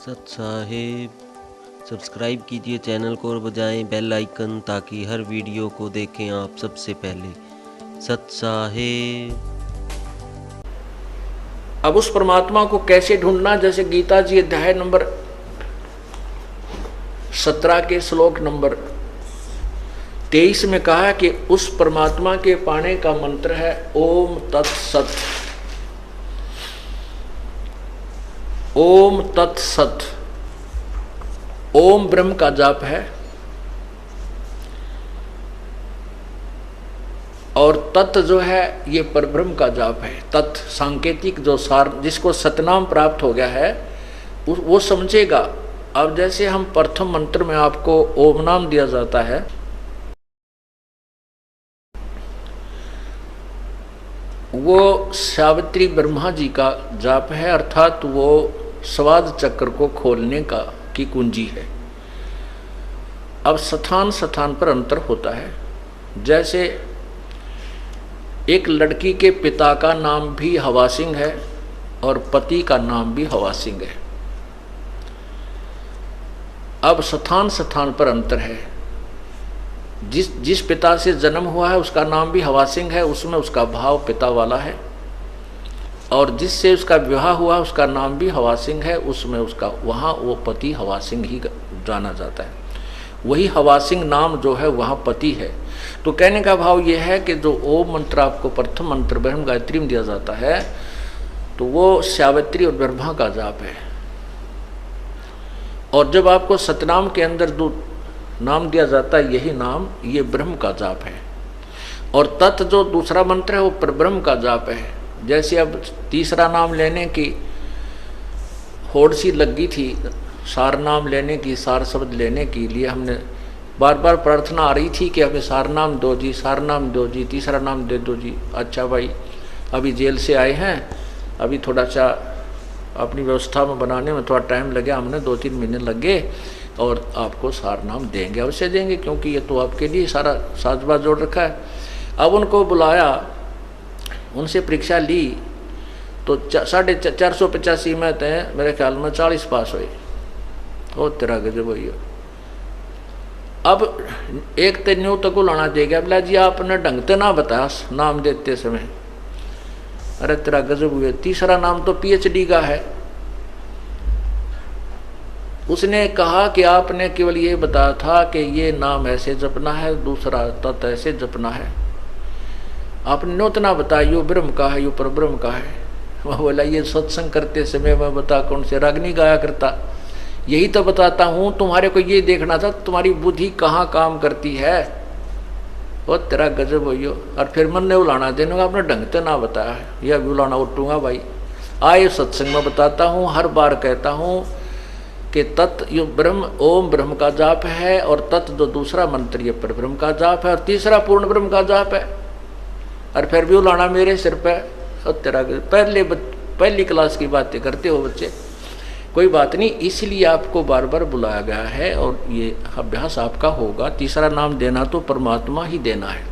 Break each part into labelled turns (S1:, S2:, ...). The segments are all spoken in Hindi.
S1: सत साहेब सब्सक्राइब कीजिए चैनल को और बजाएं बेल आइकन ताकि हर वीडियो को देखें आप सबसे पहले। सत साहेब।
S2: अब उस परमात्मा को कैसे ढूंढना, जैसे गीता जी अध्याय नंबर 17 के श्लोक नंबर 23 में कहा है कि उस परमात्मा के पाने का मंत्र है ओम तत्सत। ओम तत्सत, ओम ब्रह्म का जाप है और तत् जो है ये परब्रह्म का जाप है। तत् सांकेतिक जो सार जिसको सतनाम प्राप्त हो गया है वो समझेगा। अब जैसे हम प्रथम मंत्र में आपको ओम नाम दिया जाता है, वो सावित्री ब्रह्मा जी का जाप है, अर्थात वो स्वाद चक्र को खोलने की कुंजी है। अब स्थान स्थान पर अंतर होता है। जैसे एक लड़की के पिता का नाम भी हवा सिंह है और पति का नाम भी हवा सिंह है। अब स्थान स्थान पर अंतर है। जिस पिता से जन्म हुआ है उसका नाम भी हवा सिंह है, उसमें उसका भाव पिता वाला है, और जिससे उसका विवाह हुआ उसका नाम भी हवा सिंह है, उसमें उसका वहाँ वो पति हवा सिंह ही जाना जाता है। वही हवा सिंह नाम जो है वहाँ पति है। तो कहने का भाव ये है कि जो ओम मंत्र आपको प्रथम मंत्र ब्रह्म गायत्री में दिया जाता है तो वो सावित्री और ब्रह्मा का जाप है। और जब आपको सतनाम के अंदर नाम दिया जाता है यही नाम ये ब्रह्म का जाप है। और तत् जो दूसरा मंत्र है वो परब्रह्म का जाप है। जैसे अब तीसरा नाम लेने की होड़ सी लगी थी, सार नाम लेने की, सार शब्द लेने के लिए हमने बार बार प्रार्थना आ रही थी कि हमें सार नाम दो जी, सार नाम दो जी, तीसरा नाम दे दो जी। अच्छा भाई, अभी जेल से आए हैं, अभी थोड़ा सा अपनी व्यवस्था में बनाने में थोड़ा टाइम लगे, हमने 2-3 महीने लगे और आपको सार नाम देंगे, अवश्य देंगे, क्योंकि ये तो आपके लिए सारा साजबाज जोड़ रखा है। अब उनको बुलाया, उनसे परीक्षा ली तो 485 में थे, मेरे ख्याल में 40 पास हुए। ओ तेरा गजब हुई। अब एक तेन्यू तक को लाना देगा, बोला जी आपने ढंग से ना बताया नाम देते समय। अरे तेरा गजब हुए, तीसरा नाम तो PhD का है। उसने कहा कि आपने केवल ये बताया था कि ये नाम ऐसे जपना है, दूसरा तत् ऐसे जपना है, आपने नोतना बताया यो ब्रह्म का है, यो परब्रह्म का है। वह बोला ये सत्संग करते समय मैं बता कौन से रागनी गाया करता, यही तो बताता हूँ, तुम्हारे को ये देखना था तुम्हारी बुद्धि कहाँ काम करती है। वो तेरा गजब हो। और फिर मन ने उलाना देने का, आपने ढंग से ना बताया है, यह भी उलाना उठूंगा भाई। आए सत्संग में बताता हूँ, हर बार कहता हूँ कि तत् यो ब्रह्म ओम ब्रह्म का जाप है, और तत् जो दूसरा मंत्र ये परब्रह्म का जाप है, और तीसरा पूर्ण ब्रह्म का जाप है। और फिर भी उलाना मेरे सिर पे। और तेरा पहली क्लास की बातें करते हो बच्चे, कोई बात नहीं, इसलिए आपको बार बार बुलाया गया है और ये अभ्यास आपका होगा। तीसरा नाम देना तो परमात्मा ही देना है,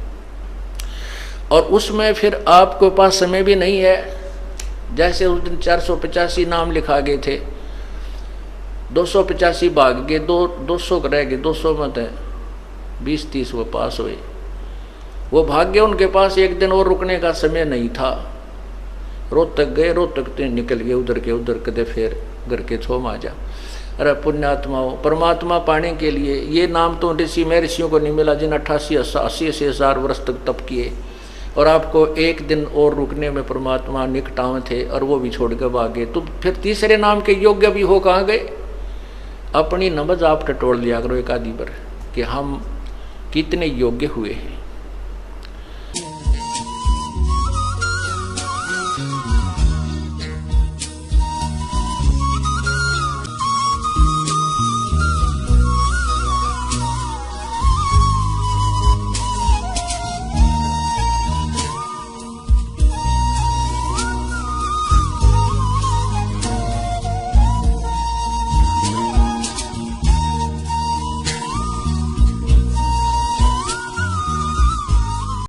S2: और उसमें फिर आपके पास समय भी नहीं है। जैसे उस दिन 485 नाम लिखा गए थे, 285 भाग गए, 200 रह गए, 200 में थे 20-30 वो पास हुए, वो भाग्य उनके पास एक दिन और रुकने का समय नहीं था। रोहतक गए, रोहतक तो निकल गए उधर के उधर, कदे फिर घर के छो में आ जा। अरे पुण्यात्माओं, परमात्मा पाने के लिए ये नाम तो ऋषि में ऋषियों को नहीं मिला जिन 88-80 हजार वर्ष तक तप किए, और आपको एक दिन और रुकने में परमात्मा निकटाव थे और वो भी छोड़ के भागे। तो फिर तीसरे नाम के योग्य भी हो कहाँ गए? अपनी नमज आप टटोल लिया करो एक आदि पर कि हम कितने योग्य हुए हैं।